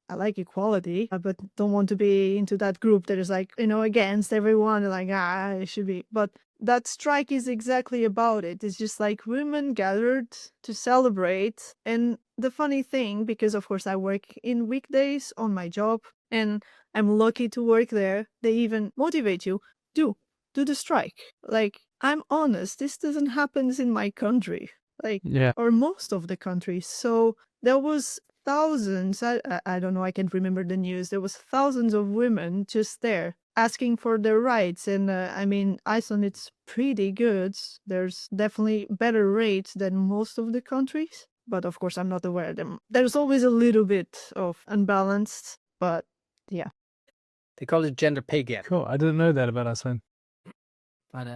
I like equality, but don't want to be into that group that is like, against everyone. Like, it should be. But that strike is exactly about it. It's just like women gathered to celebrate. And the funny thing, because of course I work in weekdays on my job and I'm lucky to work there, they even motivate you, do the strike. Like, I'm honest, this doesn't happen in my country, like, or most of the countries. So there was thousands, I don't know, I can't remember the news. There was thousands of women just there asking for their rights. And I mean, Iceland, it's pretty good. There's definitely better rates than most of the countries. But of course, I'm not aware of them. There's always a little bit of unbalanced, but yeah. They call it gender pay gap. Cool. I didn't know that about Iceland. But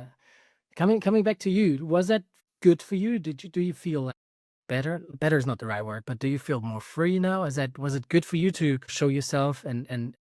coming back to you, was that good for you? Do you feel like better? Better is not the right word, but do you feel more free now? Was it good for you to show yourself and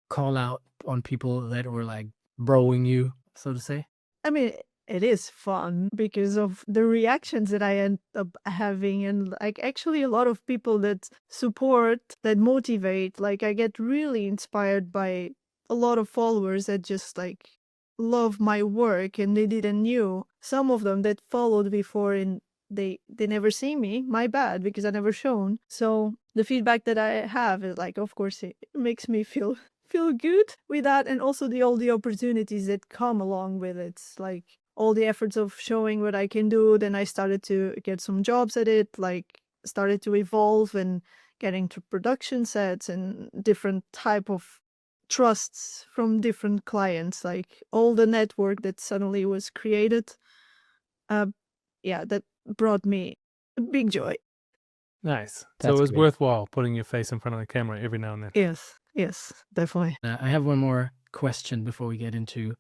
call out on people that were like broing you, so to say? I mean, it is fun because of the reactions that I end up having, and like actually a lot of people that support, that motivate. Like, I get really inspired by a lot of followers that just like love my work and they didn't knew. Some of them that followed before and they never see me. My bad, because I never shown. So the feedback that I have is like, of course, it makes me feel good with that, and also all the opportunities that come along with it. Like all the efforts of showing what I can do, then I started to get some jobs at it, like started to evolve and getting to production sets and different type of trusts from different clients, like all the network that suddenly was created. That brought me a big joy. Nice. So That's it was great. worthwhile putting your face in front of the camera every now and then. Yes. Yes, definitely. I have one more question before we get into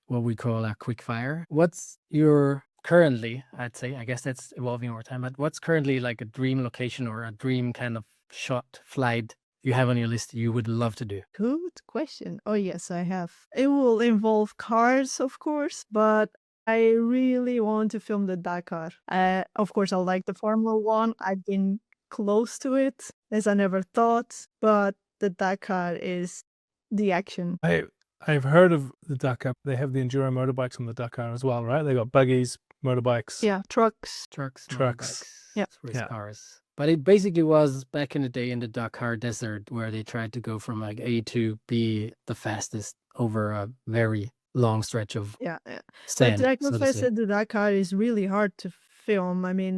what we call a quickfire. What's your currently, I'd say, I guess that's evolving over time, but what's currently like a dream location or a dream kind of shot flight you have on your list you would love to do? Good question. Oh, yes, I have. It will involve cars, of course, but I really want to film the Dakar. Of course, I like the Formula One. I've been close to it, as I never thought, but the Dakar is the action. I've heard of the Dakar. They have the enduro motorbikes on the Dakar as well, right? They got buggies, motorbikes. Yeah, trucks. Trucks, Trucks. motorbikes, Yeah. race Yeah. cars. But it basically was back in the day in the Dakar desert where they tried to go from like A to B the fastest over a very long stretch of Yeah, yeah. sand. But like so to what I say. said, the Dakar is really hard to film. I mean,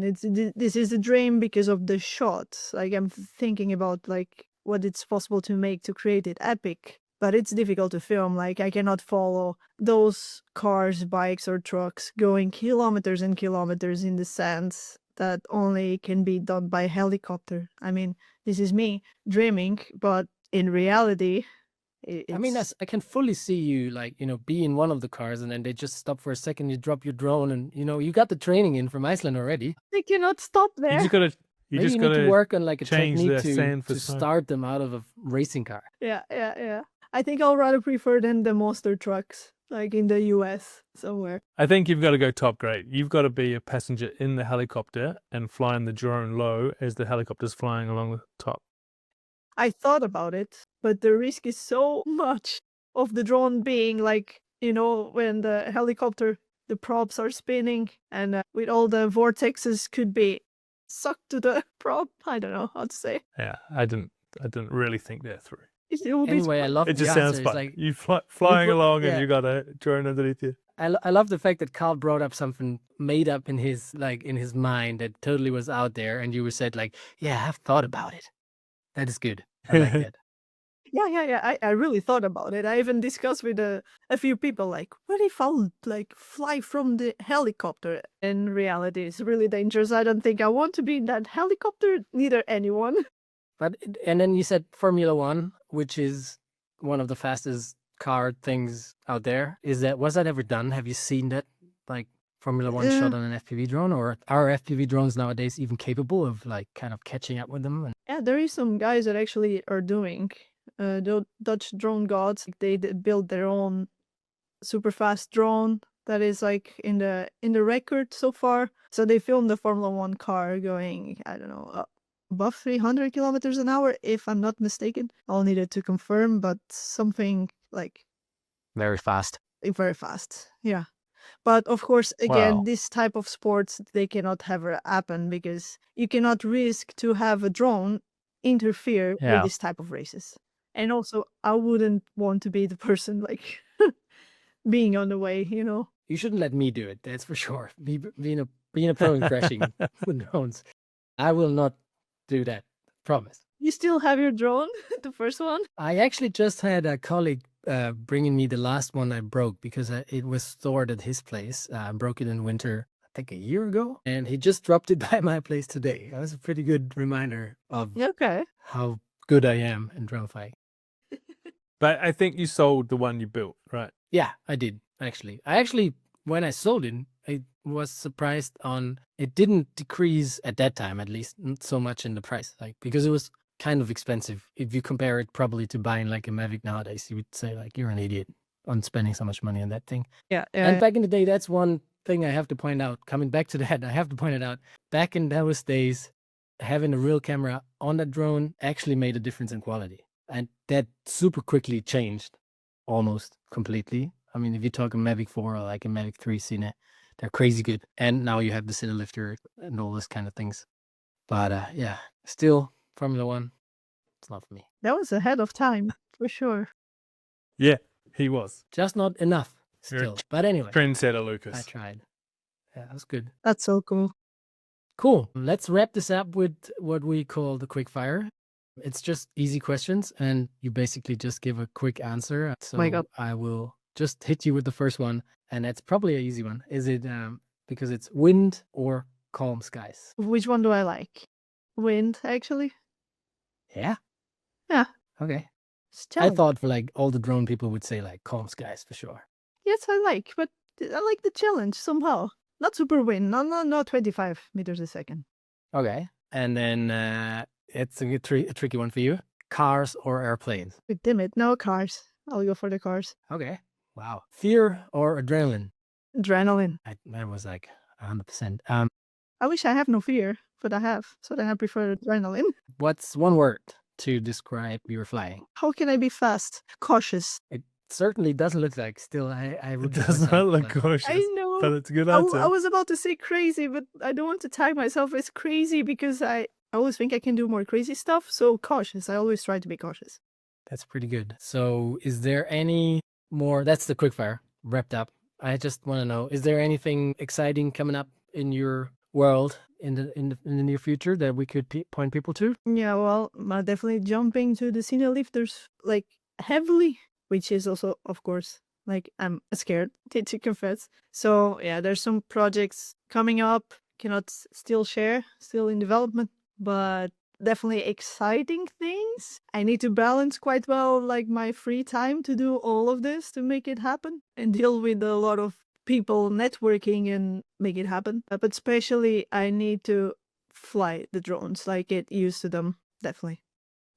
this is a dream because of the shots. Like I'm thinking about like what it's possible to make to create it epic, but it's difficult to film. Like I cannot follow those cars, bikes, or trucks going kilometers and kilometers in the sands that only can be done by helicopter. I mean, this is me dreaming, but in reality, I mean, it's I can fully see you like, be in one of the cars and then they just stop for a second, you drop your drone and, you got the training in from Iceland already. they cannot stop You there. just gotta. You Maybe just you need to gotta work on like a change technique the sand for to snow. start them out of a racing car. Yeah. I think I'll rather prefer than the monster trucks, like in the US somewhere. I think you've got to go top grade. You've got to be a passenger in the helicopter and flying the drone low as the helicopter's flying along the top. I thought about it, but the risk is so much of the drone being like, when the helicopter, the props are spinning and with all the vortexes could be sucked to the prop. I don't know how to say. Yeah, I didn't really think that through. It will be Anyway, I love It the just answer. sounds It's fun. like You flying along yeah. and you got a drone underneath you. I love the fact that Carl brought up something made up in his mind that totally was out there, and you said like, "Yeah, I've thought about it." That is good. I like that. Yeah. I really thought about it. I even discussed with a few people like, what if I'll like fly from the helicopter? In reality, it's really dangerous. I don't think I want to be in that helicopter, neither anyone. And then you said Formula One, which is one of the fastest car things out there. Was that ever done? Have you seen that? Like Formula One shot on an FPV drone, or are FPV drones nowadays even capable of like kind of catching up with them? Yeah, there is some guys that actually are doing. The Dutch drone gods, they build their own super fast drone that is like in the record so far. So they filmed the Formula One car going, I don't know, above 300 kilometers an hour, if I'm not mistaken. I'll need it to confirm, but something like Very fast. very fast. Yeah. But of course, again, Wow. this type of sports, they cannot ever happen because you cannot risk to have a drone interfere Yeah. with this type of races. And also, I wouldn't want to be the person like being on the way, You shouldn't let me do it. That's for sure. Being a pro in crashing with drones, I will not do that. Promise. You still have your drone, the first one? I actually just had a colleague bringing me the last one I broke because it was stored at his place. I broke it in winter, I think a year ago, and he just dropped it by my place today. That was a pretty good reminder of Okay. how good I am in drone flying. But I think you sold the one you built, right? Yeah, I did actually. When I sold it, I was surprised on it didn't decrease at that time, at least not so much in the price, like because it was kind of expensive. If you compare it probably to buying like a Mavic nowadays, you would say like you're an idiot on spending so much money on that thing. Yeah. And back in the day, that's one thing I have to point out. Coming back to that, I have to point it out. Back in those days, having a real camera on that drone actually made a difference in quality. And that super quickly changed almost completely. I mean, if you talk a Mavic 4 or like a Mavic 3 Cine, they're crazy good. And now you have the Cine lifter and all this kind of things. But yeah, still Formula One, it's not for me. That was ahead of time, for sure. Yeah, he was. Just not enough You're a still. But anyway, Trendsetter, I Lucas. tried. Yeah, that was good. That's so cool. Cool. Let's wrap this up with what we call the quickfire. It's just easy questions, and you basically just give a quick answer. So My God. I will just hit you with the first one, and that's probably an easy one. Is it because it's wind or calm skies? Which one do I like? Wind, actually. Yeah. Yeah. Okay. It's I challenge. thought for like all the drone people would say like calm skies for sure. Yes, I like, but I like the challenge somehow. Not super wind, no 25 meters a second. Okay. And then it's a tricky one for you. Cars or airplanes? But damn it, no cars. I'll go for the cars. Okay. Wow. Fear or adrenaline? Adrenaline. That was like 100%. I wish I have no fear, but I have. So then I prefer adrenaline. What's one word to describe your flying? How can I be fast? Cautious. It certainly doesn't look like. Still, I It would does like, not look but- cautious, I know. but it's a good I answer. was about to say crazy, but I don't want to tag myself as crazy because I always think I can do more crazy stuff. So cautious. I always try to be cautious. That's pretty good. So, is there any more? That's the quickfire wrapped up. I just want to know: is there anything exciting coming up in your world in the near future that we could point people to? Yeah, well, definitely jumping to the cine lifters like heavily, which is also, of course, like I'm scared to confess. So yeah, there's some projects coming up. Cannot still share, still in development, but definitely exciting things. I need to balance quite well like my free time to do all of this to make it happen and deal with a lot of people networking and make it happen. But especially I need to fly the drones, like get used to them. Definitely.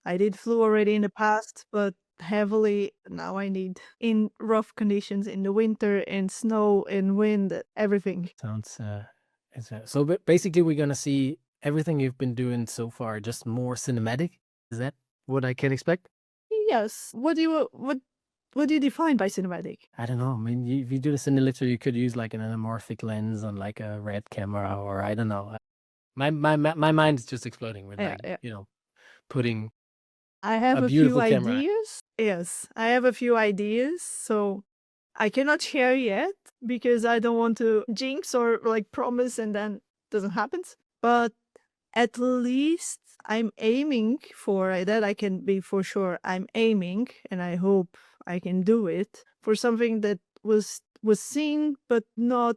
I did flew already in the past, but heavily now I need in rough conditions in the winter, in snow, in wind, everything. Sounds so. Basically, we're gonna see everything you've been doing so far, just more cinematic. Is that what I can expect? Yes. What do you define by cinematic? I don't know. I mean, if you do the cinelifter, you could use like an anamorphic lens on like a red camera, or I don't know. My mind is just exploding with Yeah, like yeah. putting I have a a few beautiful camera. ideas. Yes, I have a few ideas. So I cannot share yet because I don't want to jinx or like promise and then doesn't happen. But at least I'm aiming for that. I can be for sure. I'm aiming, and I hope I can do it for something that was seen, but not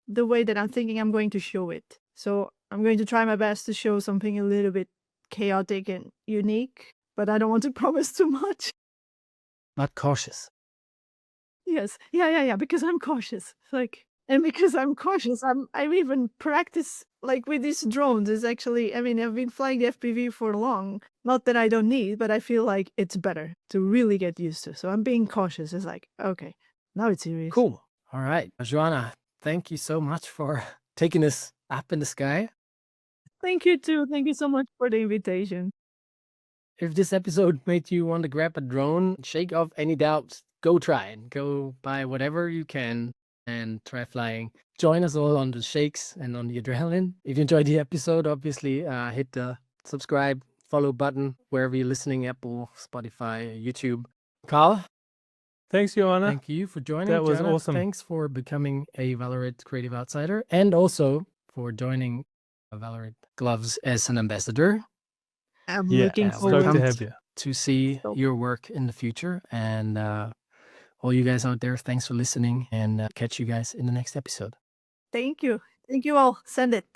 the way that I'm thinking I'm going to show it. So I'm going to try my best to show something a little bit chaotic and unique, but I don't want to promise too much. Not cautious. Yes. Yeah. Because I'm cautious. Like, and because I'm cautious, I even practice like with these drones. Is actually, I mean, I've been flying the FPV for long. Not that I don't need, but I feel like it's better to really get used to. So I'm being cautious. It's like, okay, now it's serious. Cool. All right, Joana, thank you so much for taking us up in the sky. Thank you too. Thank you so much for the invitation. If this episode made you want to grab a drone, shake off any doubts. Go try it. Go buy whatever you can and try flying. Join us all on the shakes and on the adrenaline. If you enjoyed the episode, obviously hit the subscribe, follow button wherever you're listening, Apple, Spotify, YouTube. Carl, Thanks, Joanna. thank you for joining. That was Joanna, awesome. Thanks for becoming a Vallerret Creative Outsider and also for joining Vallerret Gloves as an ambassador. I'm Yeah, looking we're forward stoked to pumped have you. to see So- your work in the future. And all you guys out there, thanks for listening and catch you guys in the next episode. Thank you. Thank you all. Send it.